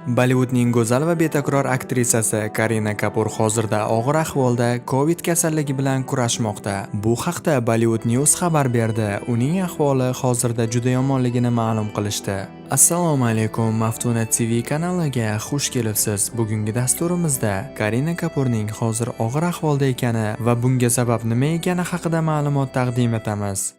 Bollivudning go'zal va betakror aktrisasi Karina Kapur hozirda og'ir ahvolda Covid kasalligi bilan kurashmoqda. Bu haqda Bollywood News xabar berdi. Uning ahvoli hozirda juda yomonligini ma'lum qilishdi. Assalomu alaykum, Maftuna TV kanaliga xush kelibsiz. Bugungi dasturimizda Karina Kapurning hozir og'ir ahvolda ekani va bunga sabab nima ekani haqida ma'lumot taqdim etamiz.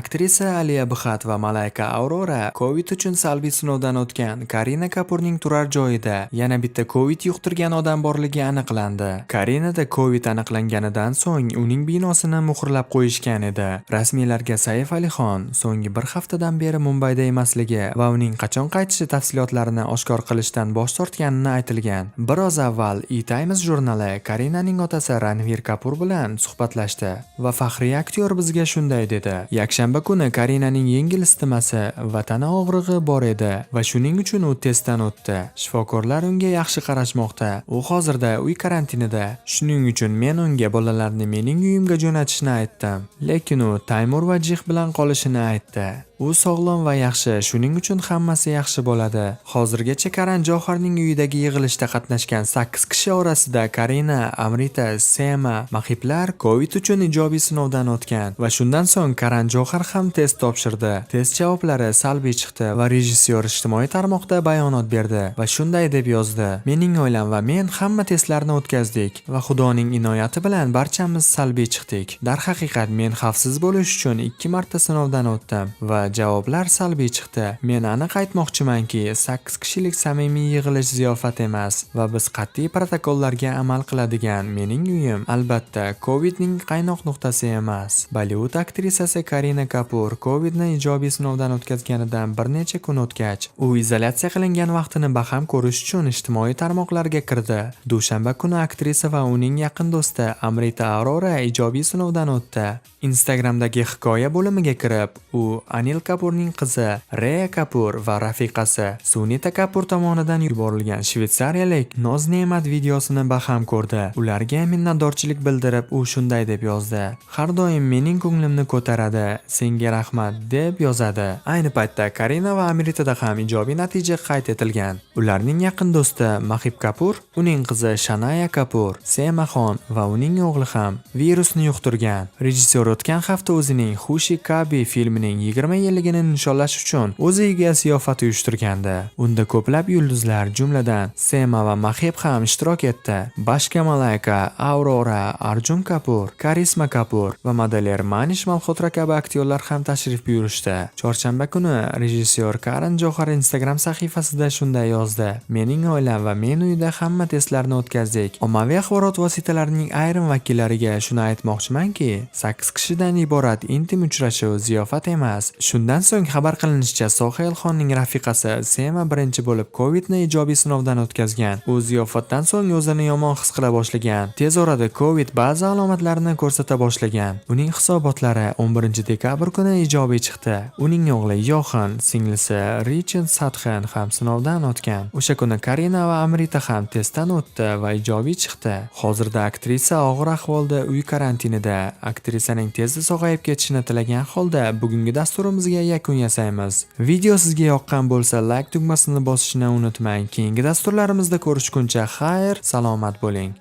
Aktrisa Aliya Bxatt va Malayka Aurora Covid uchun salbiy sinovdan o'tgan. Karina Kapurning turar joyida yana bitta Covid yuqtirgan odam borligi aniqlandi. Karinada Covid aniqlanganidan so'ng uning binosini muhrlab qo'yishgan edi. Rasmiylarga Saif Alixon so'nggi bir haftadan beri Mumbayda emasligi va uning qachon qaytishi tafsilotlarini oshkor qilishdan bosh tortganini aytilgan. Biroz avval E-Times jurnali Karinaning otasi Ranvir Kapur bilan suhbatlashdi va faxriy aktyor bizga shunday dedi: Yakshanba kuni Karinaning yengil isitmasi va tana og'rig'i bor edi va shuning uchun u testdan o'tdi. Shifokorlar unga yaxshi qarashmoqda. U hozirda uy karantinida. Shuning uchun men unga bolalarni mening uyimga jo'natishni aytdim. Lekin u Taymur va Jih bilan qolishini aytdi. U sog'lom va yaxshi, shuning uchun hammasi yaxshi bo'ladi. Hozirgacha Karan Joharning uyidagi yig'ilishda qatnashgan 8 kishi orasida Karina, Amrita, Sema, Mahiblar Covid uchun ijobiy sinovdan o'tgan va shundan so'ng Karan Johar ham test topshirdi. Test javoblari salbiy chiqdi va rejissyor ijtimoiy tarmoqda bayonot berdi va shunday deb yozdi: Mening oilam va men hamma testlarni o'tkazdik va Xudoning inoyati bilan barchamiz salbiy chiqdik. Darhaqiqat men xavfsiz bo'lish uchun 2 marta sinovdan o'tdim va javoblar salbiy chiqdi. Men aniq aytmoqchimanki, 8 kishilik samimiy yig'ilish ziyofat emas va biz qat'iy protokollarga amal qiladigan mening uyim albatta Covidning qaynoq nuqtasi emas. Bollivud aktrisasi Karina Kapur Covidni ijobiy sinovdan o'tkazganidan bir necha kun o'tgach, u izolyatsiya qilingan vaqtini baham ko'rish uchun ijtimoiy tarmoqlarga kirdi. Dushanba kuni aktrisa va uning yaqin do'sti Amrita Aurora ijobiy sinovdan o'tdi. Instagramdagi hikoya bo'limiga kirib, u Anil Kapurning qizi Reya Kapur va rafiqasi Sunita Kapur tomonidan yuborilgan shvetsariyalik noz-ne'mat videosini baham ko'rdi. Ularga minnatdorchilik bildirib, u shunday deb yozdi: Har doim mening ko'nglimni ko'taradi, senga rahmat deb yozadi. Ayni paytda Karina va Amritada ham ijobiy natija qayd etilgan. Ularning yaqin do'sti Mahib Kapur, uning qizi Shanaya Kapur, Semaxon va uning o'g'li ham virusni yuqtirgan. Rejissyor o'tgan hafta o'zining Xushi Kabi filmining 20 yilligini nishonlash uchun o'z uyiga ziyofat uyushtirgandi. Unda ko'plab yulduzlar, jumladan Sema va Mahib ham ishtirok etdi. Bashka Malayka, Aurora, Arjun Kapur, Karisma Kapur va modeler Manish Malhotra kabi aktyorlar ham tashrif buyurishdi. Chorshanba kuni rejissyor Karan Johar Instagram sahifasida shunday yozdi: Mening oilam va men uyda hamma testlarni o'tkazdik. Ommaviy axborot vositalarining ayrim vakillariga shuni aytmoqchimanki, 8 kishidan iborat intim uchrashuv ziyofat emas. Shundan so'ng xabar qilinishicha, Soha Elxonning rafiqasi Sema birinchi bo'lib Covidni ijobiy sinovdan o'tkazgan. U ziyofatdan so'ng o'zini yomon his qila boshlagan. Tez orada Covid ba'zi alomatlarini ko'rsata boshlagan. Uning hisobotlari 11 dekabr kuni ijobiy chiqdi. Uning o'g'li Yohan, singlisi Richard Sadxan ham sinovdan o'tgan. O'sha kuni Karina va Amrita ham testdan o'tdi va ijobiy chiqdi. Hozirda aktrisa og'ir ahvolda uy karantinida. Aktrisaning tezda sog'ayib ketishini tilagan holda bugungi dasturimizga yakun yasaymiz. Video sizga yoqqan bo'lsa, like tugmasini bosishni unutmang. Keyingi dasturlarimizda ko'rishguncha xayr, salomat bo'ling.